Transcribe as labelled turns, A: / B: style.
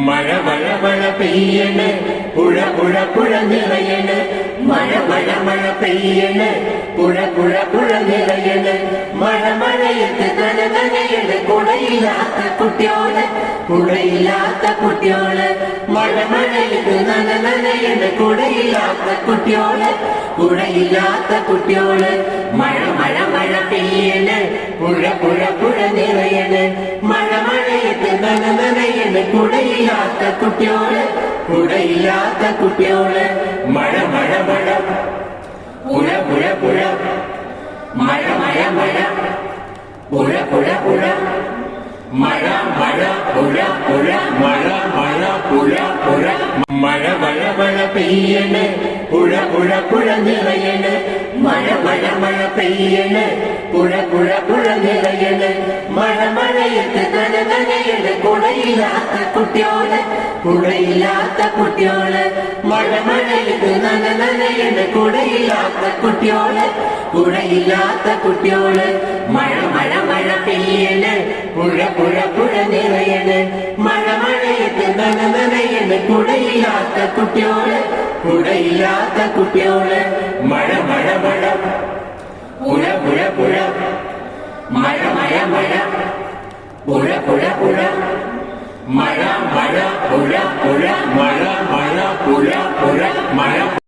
A: മഴ മഴ മഴ പെയ്യണ് പുഴ പുഴ പുഴ നിറയണ് മഴ മഴ മഴ പെയ്യണ് പുഴ പുഴ പുഴ നിറയണ് മഴ മഴയത്ത് നനയണ് കുടയില്ലാത്ത കുട്ടിയോള് കുടയില്ലാത്ത കുട്ടിയോള് മഴ മഴയത്ത് നനയണ് കുടയില്ലാത്ത കുട്ടിയോള് കുടയില്ലാത്ത കുട്ടിയോള് മഴ മഴ മഴ പെയ്യണ് പുഴ പുഴ പുഴ നിറയണ് മഴ മഴയത്ത് നനയണ് കുടയില്ലാത്ത കുട്ടിയോള് കുടയില്ലാത്ത കുട്ടിയോള് മഴ മഴ മഴ പുഴ പുഴ പുഴ മഴ മഴ മഴ പുഴ പുഴ പുഴ മഴ മഴ പുഴ പുഴ മഴ മഴ പുഴ പുഴ മഴ മഴ മഴ പെയ്യണ് പുഴ പുഴ പുഴ നിറയണ് മഴ മഴ മഴ പെയ്യണ് പുഴ പുഴ പുഴ നിറയണ് മഴ മഴയത്ത് നനയണ് കുടയില്ലാത്ത കുട്ടിയോള് കുടയില്ലാത്ത കുട്ടിയോള് മഴ മഴയത്ത് നനയണ് കുടയില്ലാത്ത കുട്ടിയോള് കുടയില്ലാത്ത കുട്ടിയോള് മഴ മഴ മഴ പെയ്യണ് പുഴ പുഴ പുഴ നിറയണ് മഴ മഴയത്ത് നനയണ് കുടയില്ലാത്ത കുട്ടിയോള് കുടയില്ലാത്ത കുട്ടിയോള് മഴ മഴ മഴ പുഴ പുഴ പുഴ മഴ മഴ മഴ പുഴ പുഴ പുഴ മഴ മഴ പുഴ പുഴ മഴ മഴ പുഴ പുഴ മഴ